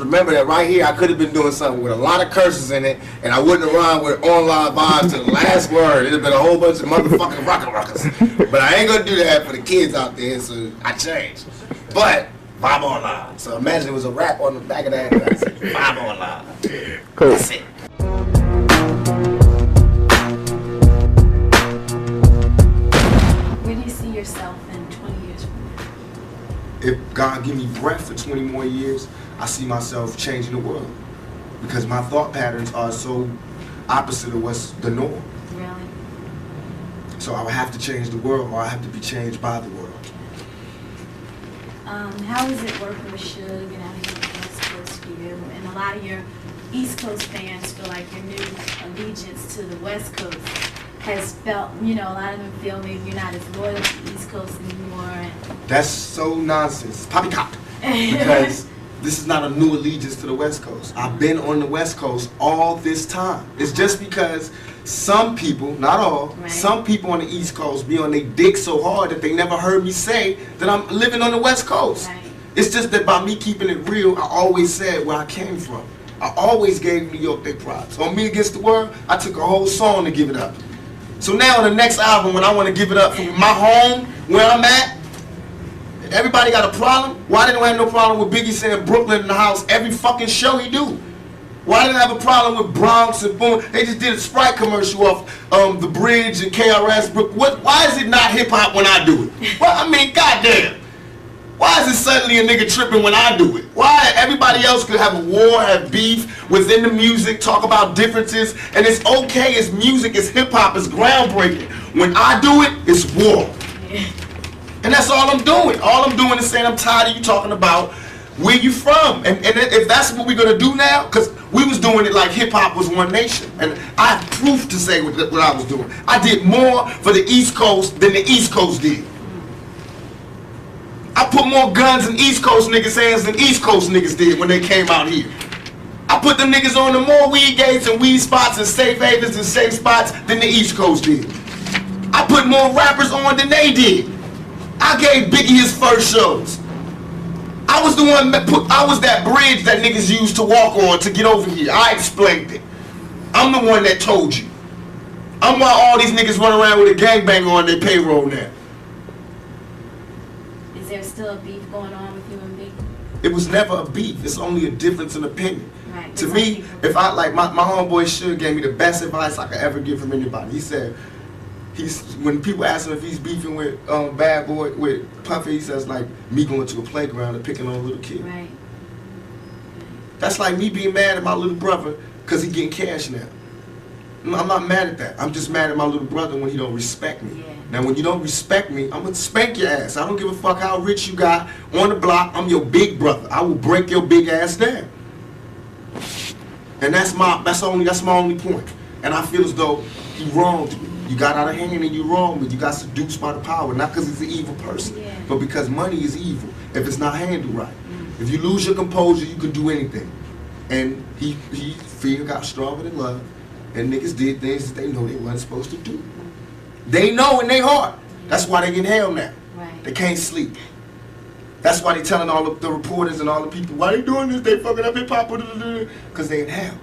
remember that right here, I could have been doing something with a lot of curses in it, and I wouldn't have rhymed with online vibes to the last word. It'd have been a whole bunch of motherfucking rockers. But I ain't gonna do that for the kids out there, so I changed. But vibe online. So imagine it was a rap on the back of that. Vibe online. Cool. That's it. Where do you see yourself in 20 years from now? If God give me breath for 20 more years, I see myself changing the world. Because my thought patterns are so opposite of what's the norm. Really? So I would have to change the world, or I have to be changed by the world. How is it working with Suge and having the West Coast for you? And a lot of your East Coast fans feel like your new allegiance to the West Coast has felt, you know, a lot of them feel maybe you're not as loyal to the East Coast anymore. And That's so nonsense. Poppycock. Because this is not a new allegiance to the West Coast. I've been on the West Coast all this time. It's just because some people, not all, Right. some people on the East Coast be on their dick so hard that they never heard me say that I'm living on the West Coast. Right. It's just that by me keeping it real, I always said where I came from. I always gave New York their props. On Me Against the World, I took a whole song to give it up. So now on the next album, when I want to give it up from my home, where I'm at, everybody got a problem? Why they don't have no problem with Biggie saying Brooklyn in the house every fucking show he do? Why they don't have a problem with Bronx and Boom? They just did a Sprite commercial off The Bridge and KRS. Why is it not hip hop when I do it? Well, I mean, goddamn. Why is it suddenly a nigga tripping when I do it? Why everybody else could have a war, have beef within the music, talk about differences, and it's okay, it's music, it's hip hop, it's groundbreaking. When I do it, it's war. And that's all I'm doing. All I'm doing is saying I'm tired of you talking about where you from. And if that's what we're gonna do now, because we was doing it like hip hop was one nation. And I have proof to say what I was doing. I did more for the East Coast than the East Coast did. I put more guns in East Coast niggas' hands than East Coast niggas did when they came out here. I put them niggas on the more weed gates and weed spots and safe havens and safe spots than the East Coast did. I put more rappers on than they did. I gave Biggie his first shows. I was the one that I was that bridge that niggas used to walk on to get over here. I explained it. I'm the one that told you. I'm why all these niggas run around with a gangbanger on their payroll now. is there still a beef going on with you and Biggie? It was never a beef. It's only a difference in opinion. Right. To me, if I like my homeboy Suge gave me the best advice I could ever get from anybody. He said, when people ask him if he's beefing with Bad Boy, with Puffy, he says like me going to a playground and picking on a little kid. Right. That's like me being mad at my little brother because he getting cash now. I'm not mad at that. I'm just mad at my little brother when he don't respect me. Yeah. Now when you don't respect me, I'm gonna spank your ass. I don't give a fuck how rich you got on the block. I'm your big brother. I will break your big ass down. And that's my only point. And I feel as though he wronged me. You got out of hand and you wronged me. You got seduced by the power, not because he's an evil person, Yeah. but because money is evil if it's not handled right. If you lose your composure, you can do anything. And fear got stronger than love, and niggas did things that they know they wasn't supposed to do. They know in their heart. That's why they get hell now. Right. They can't sleep. That's why they telling all the reporters and all the people, why they doing this? They fucking up hip hop, because they in hell.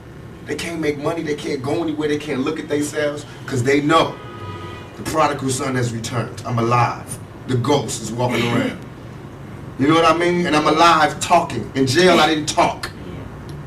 They can't make money. They can't go anywhere. They can't look at themselves because they know the prodigal son has returned. I'm alive. The ghost is walking around. You know what I mean? And I'm alive talking. In jail, I didn't talk.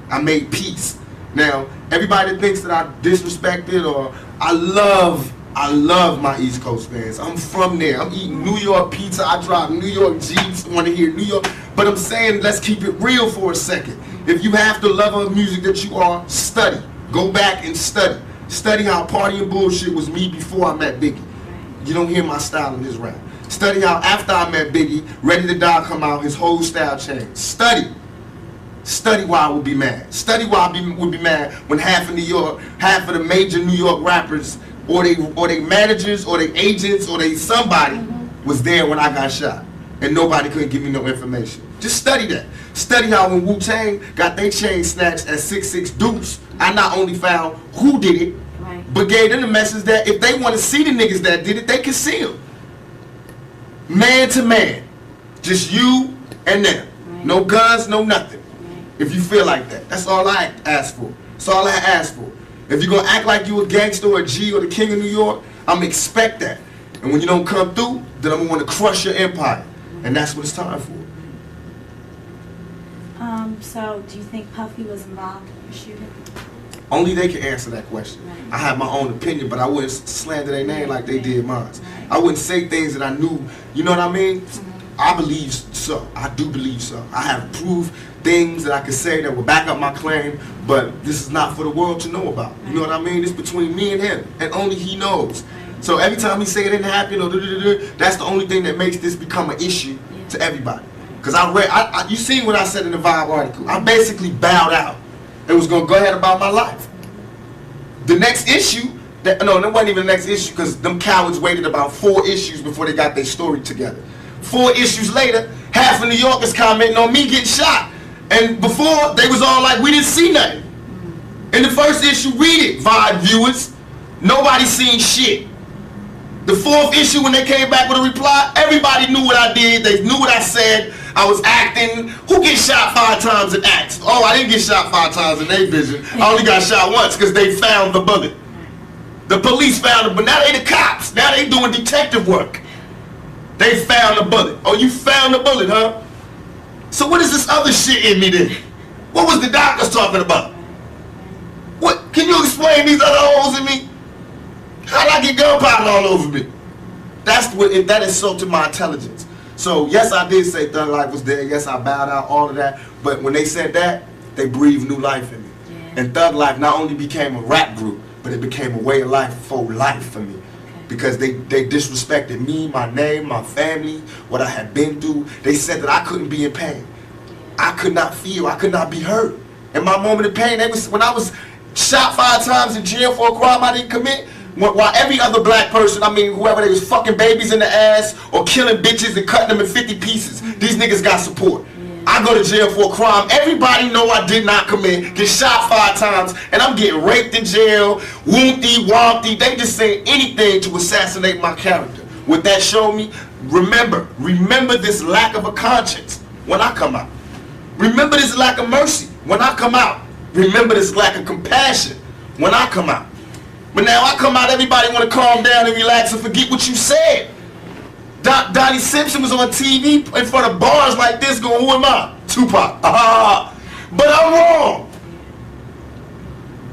I made peace. Now, everybody that thinks that I disrespected or I love my East Coast fans. I'm from there. I'm eating New York pizza. I drive New York Jeeps. Want to hear New York. But I'm saying, let's keep it real for a second. If you have the love of music that you are, study. Go back and study. Study how Party and Bullshit was me before I met Biggie. You don't hear my style in this rap. Study how after I met Biggie, Ready to Die come out, his whole style changed. Study. Study why I would be mad. Study why I would be mad when half of the major New York rappers, or they managers, or they agents, or they somebody was there when I got shot, and nobody couldn't give me no information. Just study that. Study how when Wu-Tang got their chain snatched at 6'6" Deuce, I not only found who did it, but gave them the message that if they want to see the niggas that did it, they can see them. Man to man. Just you and them. No guns, no nothing. If you feel like that. That's all I ask for. That's all I ask for. If you're gonna act like you a gangster or a G or the king of New York, I'm gonna expect that. And when you don't come through, then I'm gonna want to crush your empire. And that's what it's time for. So do you think Puffy was involved in the shooting? Only they can answer that question. Right. I have my own opinion, but I wouldn't slander their name like they did mine. Right. I wouldn't say things that I knew, you know what I mean? I believe so. I do believe so. I have proved things that I could say that will back up my claim, but this is not for the world to know about. You know what I mean? It's between me and him, and only he knows. So every time he say it didn't happen, or that's the only thing that makes this become an issue to everybody. Because you seen what I said in the Vibe article. I basically bowed out and was going to go ahead about my life. The next issue, no, that wasn't even the next issue, because them cowards waited about 4 issues before they got their story together. 4 issues later, half of New York is commenting on me getting shot. And before, they was all like, we didn't see nothing. In the first issue, read it, Vibe viewers. Nobody seen shit. The 4th issue, when they came back with a reply, everybody knew what I did. They knew what I said. I was acting. Who gets shot 5 times and acts? Oh, I didn't get shot 5 times in their vision. I only got shot once because they found the bullet. The police found it, but now they the cops. Now they doing detective work. They found the bullet. Oh, you found the bullet, huh? So what is this other shit in me then? What was the doctors talking about? What? Can you explain these other holes in me? How did I get gunpowder all over me? That insulted my intelligence. So yes, I did say Thug Life was there. Yes, I bowed out, all of that. But when they said that, they breathed new life in me. Yeah. And Thug Life not only became a rap group, but it became a way of life for life for me. Because they disrespected me, my name, my family, what I had been through. They said that I couldn't be in pain. I could not feel, I could not be hurt. In my moment of pain, when I was shot 5 times in jail for a crime I didn't commit, while every other black person, I mean whoever, they was fucking babies in the ass or killing bitches and cutting them in 50 pieces, these niggas got support. I go to jail for a crime everybody know I did not commit, get shot 5 times, and I'm getting raped in jail, wompty, wompty. They just say anything to assassinate my character. What that showed me, remember this lack of a conscience when I come out. Remember this lack of mercy when I come out. Remember this lack of compassion when I come out. But now I come out, everybody want to calm down and relax and forget what you said. Donnie Simpson was on TV in front of bars like this going, who am I? Tupac. But I'm wrong.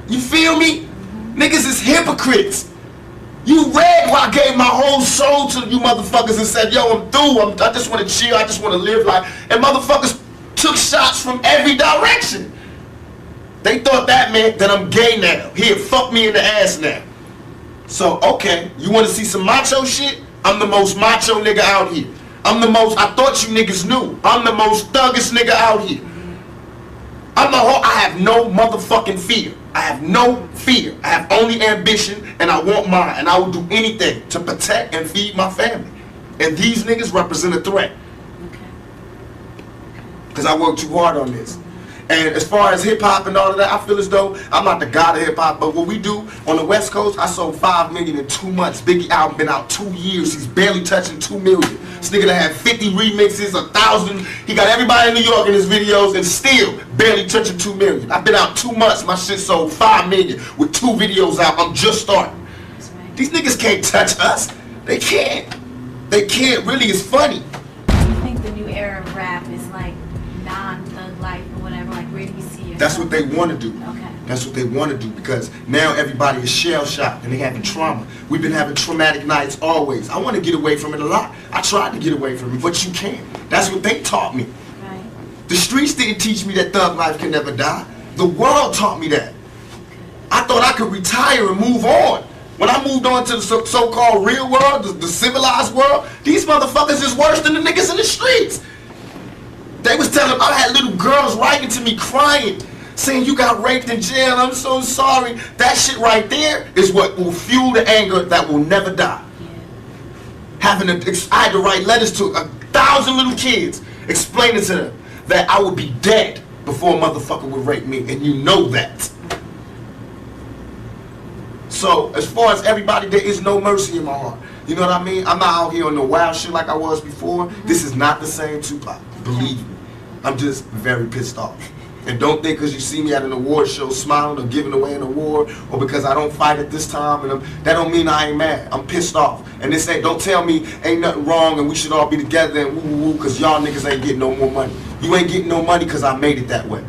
You feel me? Niggas is hypocrites. You read where I gave my whole soul to you motherfuckers and said, yo, I'm through. I just want to chill. I just want to live life. And motherfuckers took shots from every direction. They thought that meant that I'm gay now. Here, fuck me in the ass now. So, okay, you want to see some macho shit? I'm the most macho nigga out here. I thought you niggas knew. I'm the most thuggest nigga out here. I have no motherfucking fear. I have no fear. I have only ambition, and I want mine. And I will do anything to protect and feed my family. And these niggas represent a threat. Because I worked too hard on this. And as far as hip-hop and all of that, I feel as though I'm not the god of hip-hop, but what we do on the West Coast, I sold 5 million in 2 months. Biggie album been out 2 years. He's barely touching 2 million. This nigga that had 50 remixes, 1,000. He got everybody in New York in his videos and still barely touching 2 million. I've been out 2 months. My shit sold 5 million with 2 videos out. I'm just starting. These niggas can't touch us. They can't. They can't. Really, it's funny. Do you think the new era of rap is like non-thug life or whatever? Like, where do you see it? That's what they want to do. Okay. That's what they want to do, because now everybody is shell-shocked and they having trauma. We've been having traumatic nights always. I want to get away from it a lot. I tried to get away from it, but you can't. That's what they taught me. Right. The streets didn't teach me that thug life can never die. The world taught me that. I thought I could retire and move on. When I moved on to the so-called real world, the civilized world, these motherfuckers is worse than the niggas in the streets. They was telling, I had little girls writing to me crying, saying you got raped in jail, I'm so sorry. That shit right there is what will fuel the anger that will never die. I had to write letters to 1,000 little kids explaining to them that I would be dead before a motherfucker would rape me, and you know that. So, as far as everybody, there is no mercy in my heart. You know what I mean? I'm not out here on no wild shit like I was before. This is not the same Tupac. Believe me. I'm just very pissed off. And don't think because you see me at an award show smiling or giving away an award, or because I don't fight at this time, and that don't mean I ain't mad. I'm pissed off. And this ain't, don't tell me ain't nothing wrong and we should all be together and woo woo woo because y'all niggas ain't getting no more money. You ain't getting no money because I made it that way.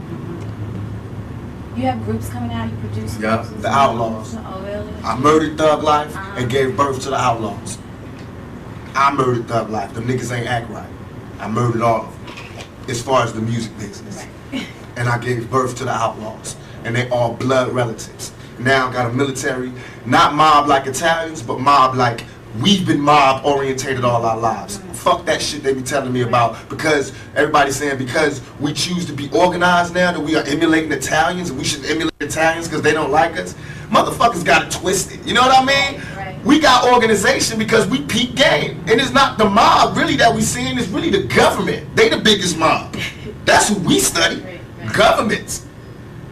You have groups coming out, you produce Yeah, groups? the Outlaws. Oh, really? I murdered Thug Life and gave birth to the Outlaws. I murdered Thug Life. Them niggas ain't act right. I murdered all of them as far as the music business. Right. And I gave birth to the Outlaws. And they all blood relatives. Now I got a military, not mob like Italians, but mob like we've been mob orientated all our lives. Fuck that shit they be telling me about, because everybody's saying because we choose to be organized now that we are emulating Italians and we should emulate Italians because they don't like us. Motherfuckers got it twisted. You know what I mean? Right. We got organization because we peak game. And it's not the mob really that we seeing, it's really the government. They the biggest mob. That's who we study. Right. Governments.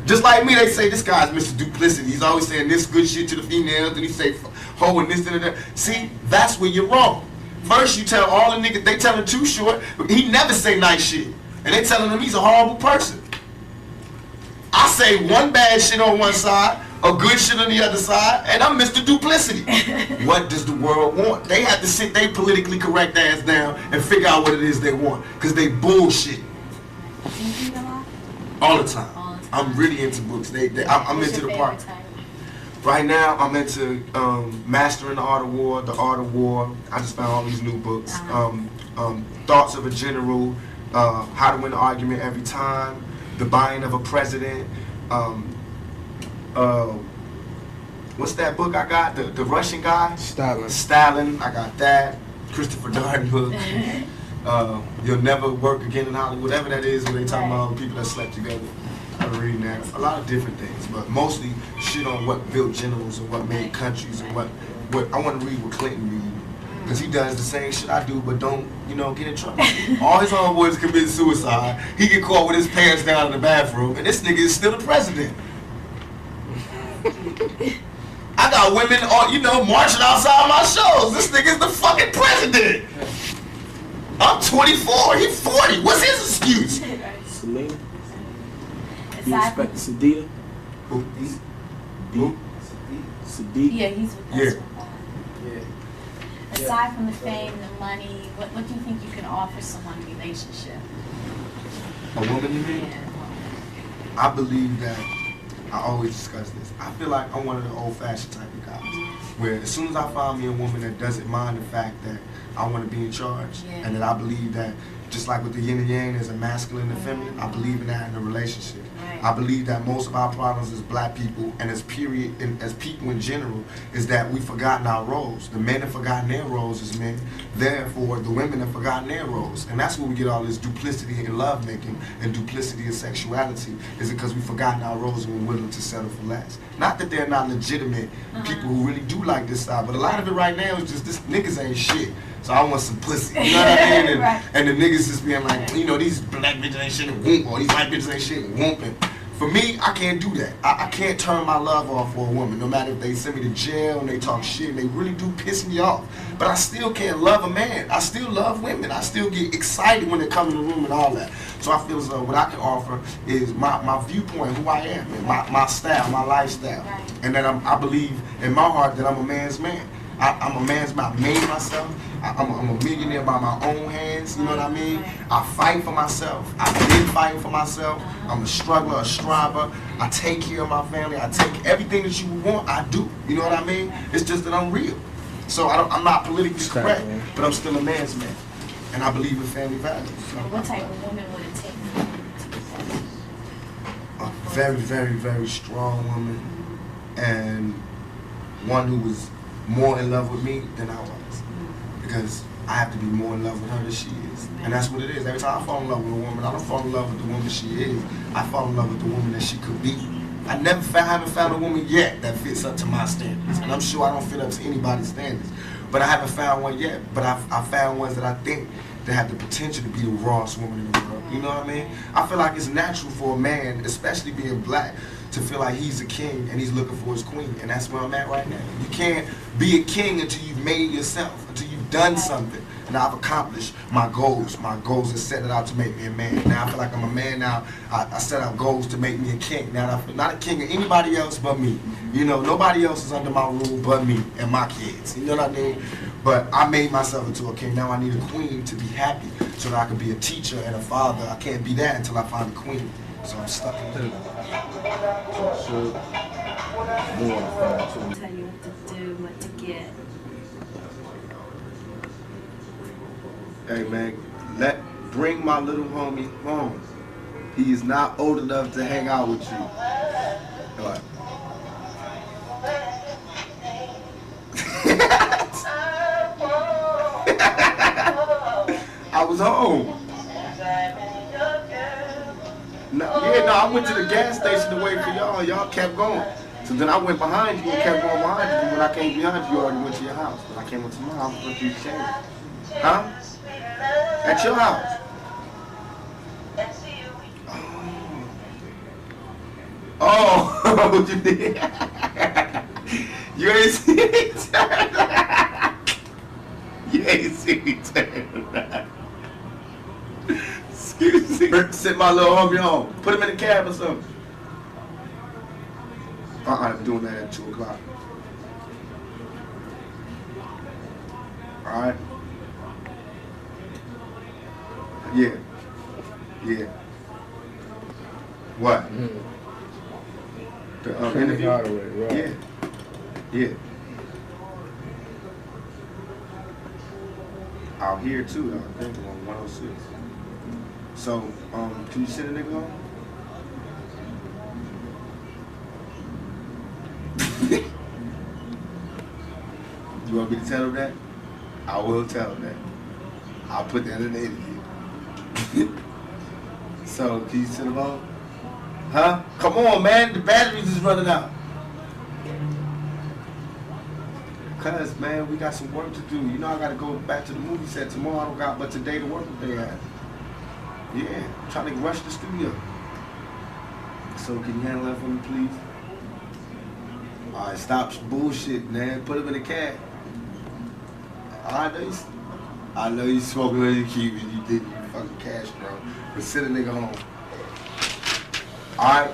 Just like me, they say this guy's Mr. Duplicity. He's always saying this good shit to the females, and he say ho and this and that. See, that's where you're wrong. First you tell all the niggas, they tell him Too Short, he never say nice shit. And they telling him he's a horrible person. I say one bad shit on one side, a good shit on the other side, and I'm Mr. Duplicity. What does the world want? They have to sit their politically correct ass down and figure out what it is they want, because they bullshit. Do you read a lot? All the time. All the time. I'm really into books. I'm What's into your the part. favorite title? Right now, I'm into Mastering the Art of War, The Art of War. I just found all these new books. Thoughts of a General, How to Win an Argument Every Time, The Buying of a President. What's that book I got? The Russian guy? Stalin. I got that. Christopher Darden book. You'll Never Work Again in Hollywood. Whatever that is, where they talking about people that slept together. I'm reading that. A lot of different things, but mostly shit on what built generals and what made countries and what I want to read what Clinton read, because he does the same shit I do, but don't, get in trouble. All his homeboys commit suicide. He get caught with his pants down in the bathroom, and this nigga is still the president. I got women, marching outside my shows. This nigga is the fucking president. I'm 24, he's 40. What's his excuse? Selena? You Aside respect from, Sadida? Who? Sadida? yeah, he's with us. Yeah. Aside from the fame, the money, what do you think you can offer someone in a relationship? A woman, you mean? Yeah. I believe that, I always discuss this, I feel like I'm one of the old-fashioned type of guys, where as soon as I find me a woman that doesn't mind the fact that I want to be in charge, and that I believe that, just like with the yin and yang, there's a masculine and feminine, I believe in that in a relationship. Right. I believe that most of our problems as black people, and as people in general, is that we've forgotten our roles. The men have forgotten their roles as men, therefore the women have forgotten their roles. And that's where we get all this duplicity in lovemaking and duplicity in sexuality, is because we've forgotten our roles and we're willing to settle for less. Not that they're not legitimate people who really do like this side, but a lot of it right now is just this niggas ain't shit. So I want some pussy, you know what I mean? Right. And the niggas just being like, these black bitches ain't shit and whoop, or these white bitches ain't shit and whooping. For me, I can't do that. I can't turn my love off for a woman, no matter if they send me to jail and they talk shit and they really do piss me off. But I still can't love a man. I still love women. I still get excited when they come in the room and all that. So I feel as though what I can offer is my viewpoint, who I am, and my style, my lifestyle. Right. And that I believe in my heart that I'm a man's man. I'm a man's man. I made myself. I'm a millionaire by my own hands, you know what I mean? I fight for myself. I've been fighting for myself. I'm a struggler, a striver. I take care of my family. I take everything that you want, I do. You know what I mean? It's just that I'm real. So I'm not politically correct, but I'm still a man's man. And I believe in family values. So What type of woman would it take for you to be a very, very, very strong woman, and one who was more in love with me than I was. Because I have to be more in love with her than she is. And that's what it is. Every time I fall in love with a woman, I don't fall in love with the woman she is. I fall in love with the woman that she could be. I haven't found a woman yet that fits up to my standards. And I'm sure I don't fit up to anybody's standards. But I haven't found one yet. But I've found ones that I think that have the potential to be the rawest woman in the world. You know what I mean? I feel like it's natural for a man, especially being black, to feel like he's a king and he's looking for his queen. And that's where I'm at right now. You can't be a king until you've made yourself, until you've done something. And I've accomplished my goals. My goals are set it out to make me a man. Now I feel like I'm a man now. I set out goals to make me a king. Now I'm not a king of anybody else but me. You know, nobody else is under my rule but me and my kids. You know what I mean? But I made myself into a king. Now I need a queen to be happy so that I can be a teacher and a father. I can't be that until I find a queen. So I'm stuck in the Sure. Tell you what to do, what to get. Hey man, bring my little homie home. He is not old enough to hang out with you. What? I was home. I went to the gas station to wait for y'all. Y'all kept going. So then I went behind you and kept going behind you. When I came behind you, you already went to your house. When I came up to my house, what you changed? Huh? At your house. Oh, you did? You ain't see me turn around. You ain't see me turn around. Excuse me. Send my little homie home. Put him in the cab or something. I'm doing that at 2 o'clock. Alright? Yeah. Yeah. What? The interview? Right. Yeah. Yeah. Out here too, I think on 106. So, can you send a nigga home? You want me to tell him that? I will tell him that. I'll put that in the interview. So, can you send him home? Huh? Come on, man. The batteries is running out. Cuz, man, we got some work to do. You know I got to go back to the movie set tomorrow. I don't got but today to work with they at. Yeah, I'm trying to rush the studio. So, can you handle that for me, please? All right, stop bullshit, man. Put him in the cab. I know you smoking when you keep it. You did you fucking cash, bro. But send a nigga home. Alright?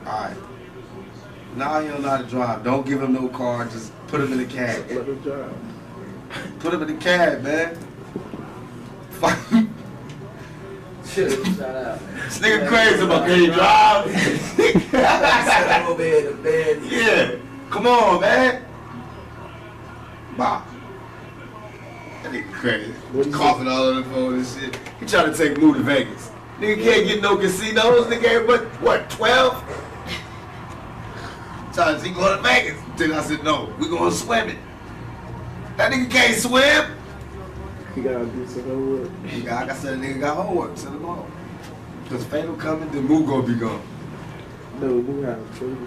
Alright. Now he don't know how to drive. Don't give him no car. Just put him in the cab. Let him drive. Put him in the cab, man. Fuck. Shit, shout out, man. This nigga crazy about can he drive? Sit over here in the bed. Yeah. Come on, man. Bye. That nigga crazy. Coughing all over the phone and shit. He trying to take Moo to Vegas. Nigga can't get no casinos. Nigga ain't but, what, 12? Trying to see go to Vegas. Then I said, no, we gonna swim it. That nigga can't swim. You gotta do some homework. Like I said, nigga got homework. Send him home. Because Fatal coming, then Moo gonna be gone. No, we have trouble.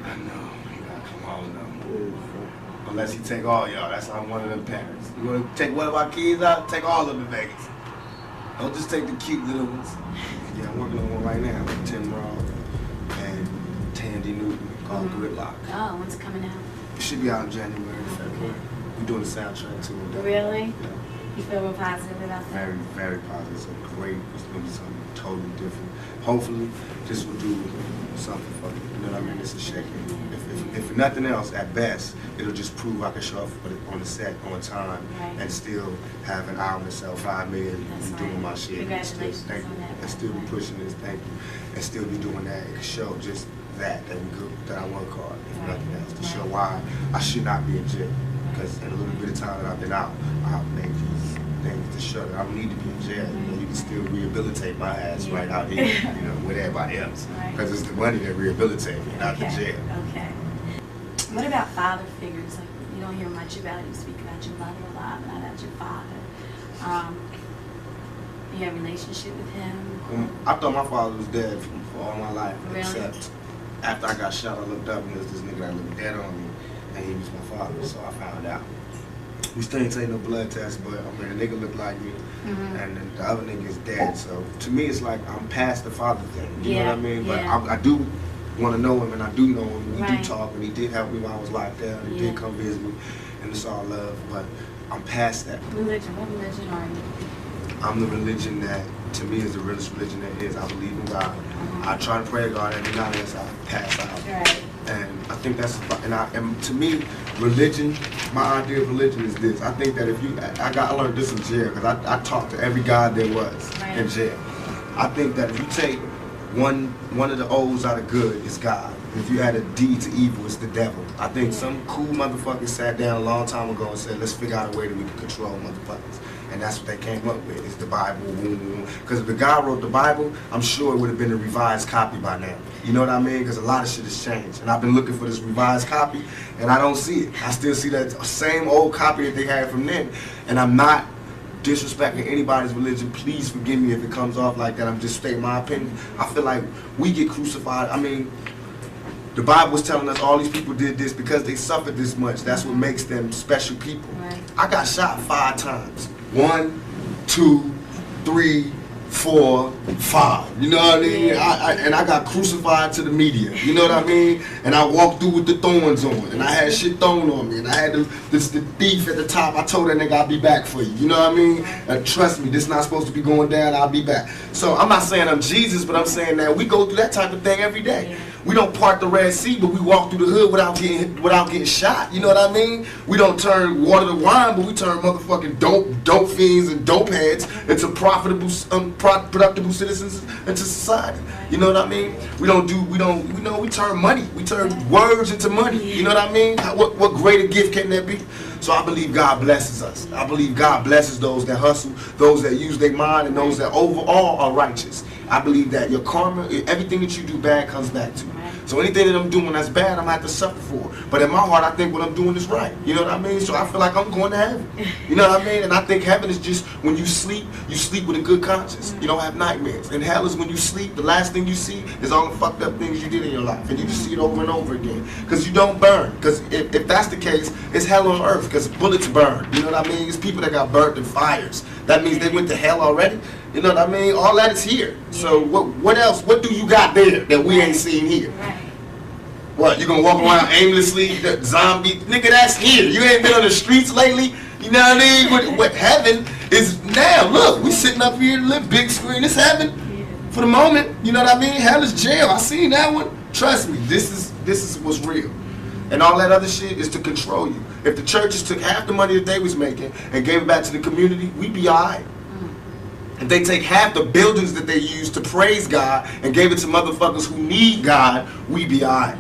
I know. You gotta come on now. Yeah, Unless he take all y'all. That's how I'm one of them parents. You wanna take one of our kids out, take all of them to Vegas. Don't just take the cute little ones. Yeah, I'm working on one right now with Tim Roth and Tandy Newton called Gridlock. Oh, when's it coming out? It should be out in January, February. We're doing the soundtrack too. Really? You feel real positive about that? Very, very positive. So great. It's gonna be something totally different. Hopefully, this will do something for you. You know what I mean? It's a shaking. If nothing else, at best, it'll just prove I can show up on the set on time and still have an album that sell 5 million and doing my shit. Congratulations thank you. on that. And still be pushing this, thank you. And still be doing that. It can show just that I work hard, if nothing else. To show why I should not be in jail. Because in a little bit of time that I've been out, I've made these things to show that I don't need to be in jail. You know, you can still rehabilitate my ass right out here, you know, with everybody else. Because it's the money that rehabilitates me, not the jail. Okay. What about father figures? Like, you don't hear much about, you speak about your mother a lot, but not about your father. You have a relationship with him? I thought my father was dead for all my life, Really? except after I got shot, I looked up and there was this nigga that looked dead on me, and he was my father, so I found out. We still ain't taking no blood test, but I mean, the nigga looked like me, and the other nigga is dead, so to me it's like I'm past the father thing, you know what I mean? But I do want to know him, and I do know him. We Right. do talk, and he did help me while I was locked down. He Yeah. did come visit me, and it's all love. But I'm past that. Religion. What religion are you? I'm the religion that, to me, is the realest religion that is. I believe in God. I try to pray to God every night as I pass out. Right. And I think that's, and to me, religion, my idea of religion is this. I think that if you, I learned this in jail, because I talked to every God there was Right. in jail. I think that if you take one of the O's out of good, it's God. If you add a D to evil, it's the devil. I think some cool motherfuckers sat down a long time ago and said, let's figure out a way that we can control motherfuckers. And that's what they came up with, is the Bible. Because if the guy wrote the Bible, I'm sure it would have been a revised copy by now. You know what I mean? Because a lot of shit has changed. And I've been looking for this revised copy, and I don't see it. I still see that same old copy that they had from then. And I'm not disrespecting anybody's religion. Please forgive me if it comes off like that. I'm just stating my opinion. I feel like we get crucified. I mean, the Bible is telling us all these people did this because they suffered this much. That's what makes them special people. Right. I got shot 5 times. 1, 2, 3, 4, 5. You know what I mean? And I got crucified to the media. You know what I mean? And I walked through with the thorns on. And I had shit thrown on me. And I had the thief at the top. I told that nigga I'll be back for you. You know what I mean? And trust me, this not supposed to be going down. I'll be back. So I'm not saying I'm Jesus, but I'm saying that we go through that type of thing every day. Yeah. We don't part the Red Sea, but we walk through the hood without getting shot. You know what I mean? We don't turn water to wine, but we turn motherfucking dope fiends and dope heads into profitable, productive citizens into society. You know what I mean? We turn money. We turn words into money. You know what I mean? What greater gift can there be? So I believe God blesses us. I believe God blesses those that hustle, those that use their mind, and those that overall are righteous. I believe that your karma, everything that you do bad comes back to you. So anything that I'm doing that's bad, I'm going to have to suffer for. But in my heart, I think what I'm doing is right. You know what I mean? So I feel like I'm going to heaven. You know what I mean? And I think heaven is just when you sleep with a good conscience. You don't have nightmares. And hell is when you sleep, the last thing you see is all the fucked up things you did in your life. And you just see it over and over again. Because you don't burn. Because if that's the case, it's hell on earth. Because bullets burn. You know what I mean? It's people that got burnt in fires. That means they went to hell already. You know what I mean? All that is here. So what else? What do you got there that we ain't seen here? Right. What, you gonna walk around aimlessly, the zombie? Nigga, that's here. You ain't been on the streets lately. You know what I mean? What heaven is now. Look, we sitting up here, live big screen. It's heaven for the moment. You know what I mean? Hell is jail. I seen that one. Trust me, this is what's real. And all that other shit is to control you. If the churches took half the money that they was making and gave it back to the community, we'd be all right. If they take half the buildings that they use to praise God and gave it to motherfuckers who need God, we be alright.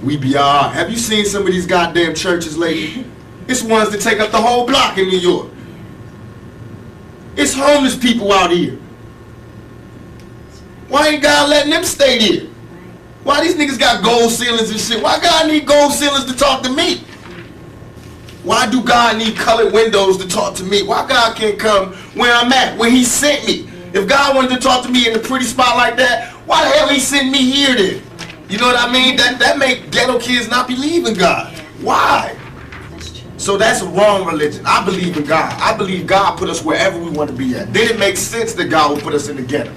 We be alright. Have you seen some of these goddamn churches lately? It's ones that take up the whole block in New York. It's homeless people out here. Why ain't God letting them stay there? Why these niggas got gold ceilings and shit? Why God need gold ceilings to talk to me? Why do God need colored windows to talk to me? Why God can't come where I'm at, where he sent me? If God wanted to talk to me in a pretty spot like that, why the hell he sent me here then? You know what I mean? That make ghetto kids not believe in God. Why? That's true. So that's a wrong religion. I believe in God. I believe God put us wherever we want to be at. Then it makes sense that God will put us in the ghetto.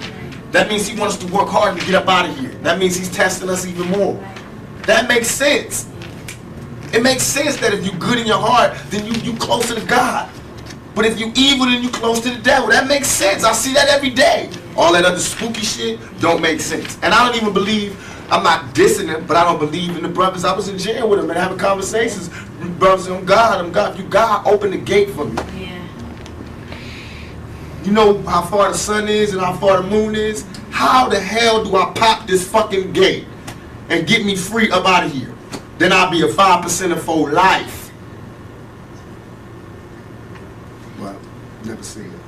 That means he wants us to work hard to get up out of here. That means he's testing us even more. That makes sense. It makes sense that if you good in your heart, then you closer to God. But if you evil, then you close to the devil. That makes sense. I see that every day. All that other spooky shit don't make sense. And I don't even believe, I'm not dissing them, but I don't believe in the brothers. I was in jail with them and having conversations. Brothers, I'm God. If you God, open the gate for me. Yeah. You know how far the sun is and how far the moon is? How the hell do I pop this fucking gate and get me free up out of here? Then I'll be a 5% for life. Well, never seen it.